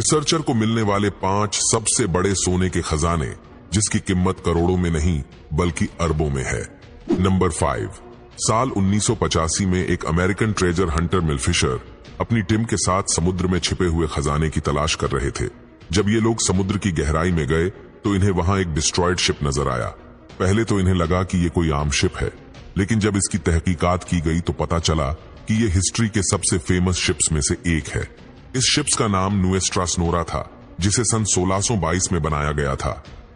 Researcher को मिलने वाले 5 सबसे बड़े सोने के खजाने, जिसकी कीमत करोड़ों में नहीं बल्कि अरबों में है। नंबर 5, साल 1985 में एक अमेरिकन ट्रेजर हंटर मिल फिशर अपनी टीम के साथ समुद्र में छिपे हुए खजाने की तलाश कर रहे थे। जब ये लोग समुद्र की गहराई में गए तो इन्हें वहां एक डिस्ट्रॉयड शिप नजर आया। पहले तो इन्हें लगा कि ये कोई आम शिप है, लेकिन जब इसकी तहकीकात की गई तो पता चला कि ये हिस्ट्री के सबसे फेमस शिप्स में से एक है। इस शिप्स का नाम नुएस्ट्रा सोनोरा था, जिसे सन 1622 में बनाया गया था।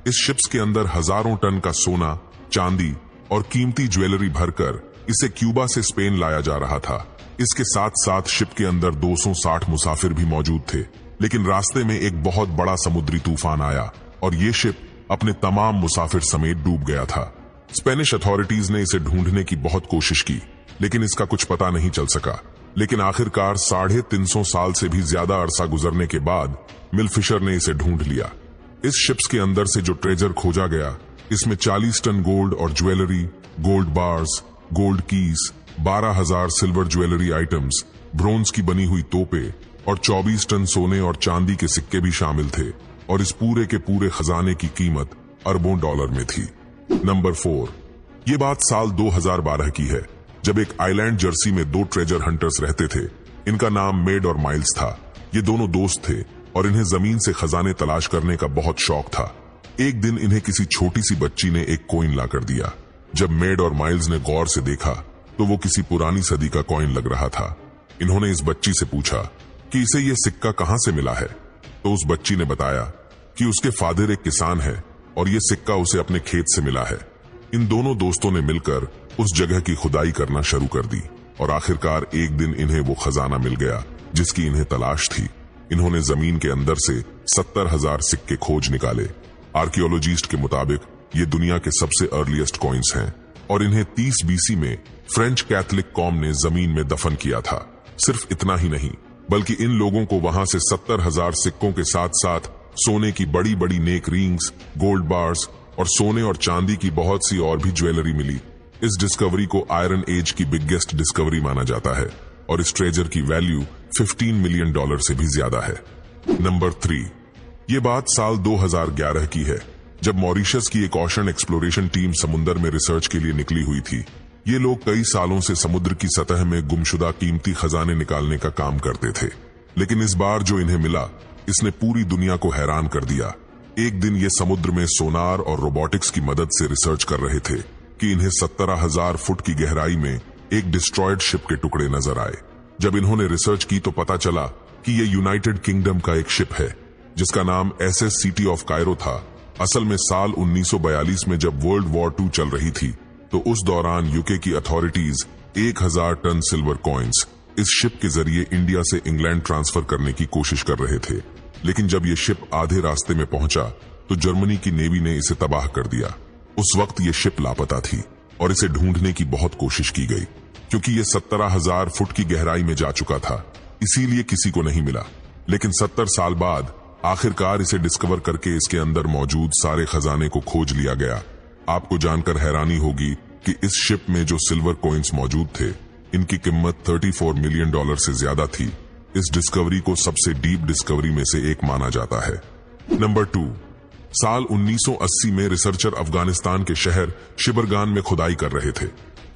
इस शिप्स के अंदर हजारों टन का सोना, चांदी और कीमती ज्वेलरी भरकर इसे क्यूबा से स्पेन लाया जा रहा था। इसके साथ साथ शिप के अंदर 260 मुसाफिर भी मौजूद थे, लेकिन रास्ते में एक बहुत बड़ा समुद्री तूफान आया और ये शिप अपने तमाम मुसाफिर समेत डूब गया था। स्पेनिश अथॉरिटीज ने इसे ढूंढने की बहुत कोशिश की, लेकिन इसका कुछ पता नहीं चल सका। लेकिन आखिरकार 350 साल से भी ज्यादा अरसा गुजरने के बाद मिल फिशर ने इसे ढूंढ लिया। इस शिप्स के अंदर से जो ट्रेजर खोजा गया, इसमें 40 टन गोल्ड और jewellery, gold bars, gold keys, 12,000 silver jewellery items, bronze की बनी हुई तोपें और 24 टन सोने और चांदी के सिक्के भी शामिल थे। और इस पूरे के पूरे खजाने की कीमत अरबों डॉलर में थी। नंबर 4, ये बात साल 2012 की है, जब एक आइलैंड जर्सी में 2 ट्रेजर हंटर्स रहते थे। इनका नाम मेड और माइल्स था। ये दोनों दोस्त थे और इन्हें जमीन से खजाने तलाश करने का बहुत शौक था। एक दिन इन्हें किसी छोटी सी बच्ची ने एक कॉइन ला कर दिया। जब मेड और माइल्स ने गौर से देखा तो वो किसी पुरानी सदी का कॉइन लग रहा था। इन्होंने इस बच्ची से पूछा कि इसे ये सिक्का कहां से मिला है, तो उस बच्ची ने बताया कि उसके फादर एक किसान है और ये सिक्का उसे अपने खेत से मिला है। इन दोनों दोस्तों ने मिलकर उस जगह की खुदाई करना शुरू कर दी और आखिरकार एक दिन इन्हें वो खजाना मिल गया जिसकी इन्हें तलाश थी। इन्होंने जमीन के अंदर से 70,000 सिक्के खोज निकाले। आर्कियोलॉजिस्ट के मुताबिक ये दुनिया के सबसे अर्लीस्ट कॉइन्स हैं और इन्हें 30 BC में फ्रेंच कैथोलिक कॉम ने जमीन में दफन किया था। सिर्फ इतना ही नहीं, बल्कि इन लोगों को वहां से 70,000 सिक्कों के साथ साथ सोने की बड़ी बड़ी नेक रिंग्स, गोल्ड बार्स और सोने और चांदी की बहुत सी और भी ज्वेलरी मिली। इस डिस्कवरी को आयरन एज की बिगेस्ट डिस्कवरी माना जाता है और इस ट्रेजर की वैल्यू $15 मिलियन से भी ज्यादा है। नंबर 3, ये बात साल 2011 की है, जब मॉरिशस की एक ओशन एक्सप्लोरेशन टीम समुद्र में रिसर्च के लिए निकली हुई थी। ये लोग कई सालों से समुद्र की सतह में गुमशुदा कीमती खजाने निकालने का काम करते थे, लेकिन इस बार जो इन्हें मिला इसने पूरी दुनिया को हैरान कर दिया। एक दिन ये समुद्र में सोनार और रोबोटिक्स की मदद से रिसर्च कर रहे थे कि इन्हें 17,000 फुट की गहराई में एक डिस्ट्रॉयड शिप के टुकड़े नजर आए। जब इन्होंने रिसर्च की तो पता चला कि ये यूनाइटेड किंगडम का एक शिप है जिसका नाम SS सिटी ऑफ कायरो था। असल में साल 1942 में जब वर्ल्ड वॉर 2 चल रही थी तो उस दौरान यूके की अथॉरिटीज 1000 टन सिल्वर कॉइन्स इस शिप के जरिए इंडिया से इंग्लैंड ट्रांसफर करने की कोशिश कर रहे थे। लेकिन जब ये शिप आधे रास्ते में पहुंचा तो जर्मनी की नेवी ने इसे तबाह कर दिया। उस वक्त ये शिप लापता थी और इसे ढूंढने की बहुत कोशिश की गई, क्योंकि ये 17,000 फुट की गहराई में जा चुका था, इसीलिए किसी को नहीं मिला। लेकिन 70 साल बाद आखिरकार इसे डिस्कवर करके इसके अंदर मौजूद सारे खजाने को खोज लिया गया। आपको जानकर हैरानी होगी कि इस शिप में जो सिल्वर कॉइन्स मौजूद थे, इनकी कीमत $34 मिलियन से ज्यादा थी। इस डिस्कवरी को सबसे डीप डिस्कवरी में से एक माना जाता है। नंबर 2, साल 1980 में रिसर्चर अफगानिस्तान के शहर शिबरगान में खुदाई कर रहे थे।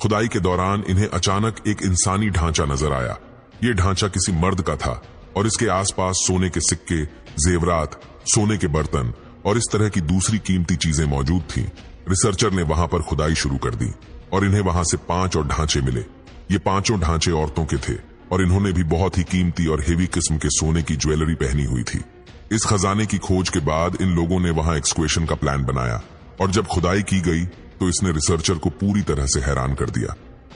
खुदाई के दौरान इन्हें अचानक एक इंसानी ढांचा नजर आया। ये ढांचा किसी मर्द का था और इसके आसपास सोने के सिक्के, जेवरात, सोने के बर्तन और इस तरह की दूसरी कीमती चीजें मौजूद थीं। रिसर्चर ने वहां पर खुदाई शुरू कर दी और इन्हें वहां से 5 और ढांचे मिले। ये 5 ढांचे औरतों के थे और इन्होंने भी बहुत ही कीमती और हेवी किस्म के सोने की ज्वेलरी पहनी हुई थी। इस खजाने की खोज के बाद इन लोगों ने वहां एक्सक्वेशन का प्लान बनाया और जब खुदाई की गई तो इसने रिसर्चर को पूरी तरह से हैरान कर दिया।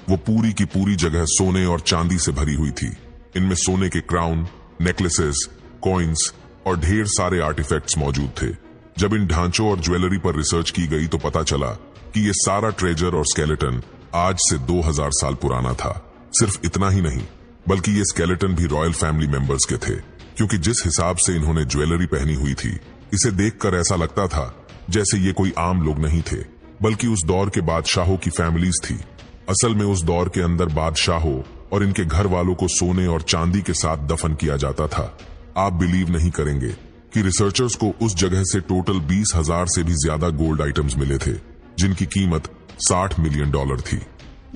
वो पूरी की पूरी जगह सोने और चांदी से भरी हुई थी। इनमें सोने के क्राउन, नेकलेसेस, कॉइन्स और ढेर सारे आर्टिफैक्ट्स मौजूद थे। जब इन ढांचों और ज्वेलरी पर रिसर्च की गई तो पता चला कि ये सारा ट्रेजर और स्केलेटन आज से 2000 साल पुराना था। सिर्फ इतना ही नहीं, बल्कि ये स्केलेटन भी रॉयल फैमिली मेंबर्स के थे, क्योंकि जिस हिसाब से इन्होंने ज्वेलरी पहनी हुई थी, इसे देखकर ऐसा लगता था जैसे ये कोई आम लोग नहीं थे, बल्कि उस दौर के बादशाहों की फैमिलीज थी। असल में उस दौर के अंदर बादशाहों और इनके घर वालों को सोने और चांदी के साथ दफन किया जाता था। आप बिलीव नहीं करेंगे कि रिसर्चर्स को उस जगह से टोटल 20,000 से भी ज्यादा गोल्ड आइटम्स मिले थे, जिनकी कीमत $60 मिलियन थी।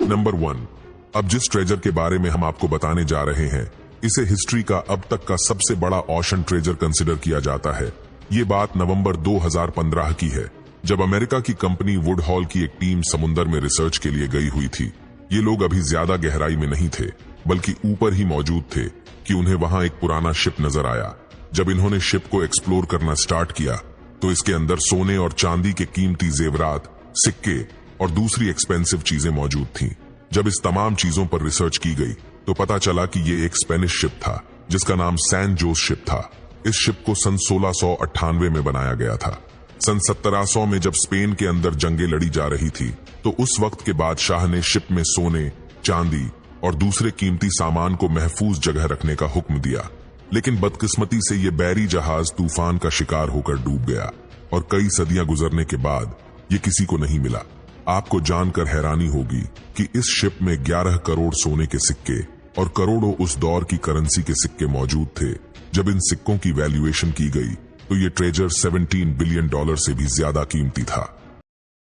नंबर 1, अब जिस ट्रेजर के बारे में हम आपको बताने जा रहे हैं, इसे हिस्ट्री का अब तक का सबसे बड़ा ऑशन ट्रेजर कंसिडर किया जाता है। ये बात नवंबर 2015 की है, जब अमेरिका की कंपनी वुडहॉल की एक टीम समुंदर में रिसर्च के लिए गई हुई थी। ये लोग अभी ज्यादा गहराई में नहीं थे, बल्कि ऊपर ही मौजूद थे कि उन्हें वहां एक पुराना शिप नजर आया। जब इन्होंने शिप को एक्सप्लोर करना स्टार्ट किया तो इसके अंदर सोने और चांदी के कीमती जेवरात, सिक्के और दूसरी एक्सपेंसिव चीजें मौजूद थीं। जब इस तमाम चीजों पर रिसर्च की गई तो पता चला कि ये एक स्पेनिश शिप था जिसका नाम सैन जोस शिप था। इस शिप को सन 1698 में बनाया गया था। सन 1700 में जब स्पेन के अंदर जंगें लड़ी जा रही थी तो उस वक्त के बादशाह ने शिप में सोने, चांदी और दूसरे कीमती सामान को महफूज जगह रखने का हुक्म दिया। लेकिन बदकिस्मती से ये बैरी जहाज तूफान का शिकार होकर डूब गया और कई सदियां गुजरने के बाद ये किसी को नहीं मिला। आपको जानकर हैरानी होगी कि इस शिप में 11 करोड़ सोने के सिक्के और करोड़ों उस दौर की करेंसी के सिक्के मौजूद थे। जब इन सिक्कों की वैल्यूएशन की गई तो ये ट्रेजर $17 बिलियन से भी ज्यादा कीमती था।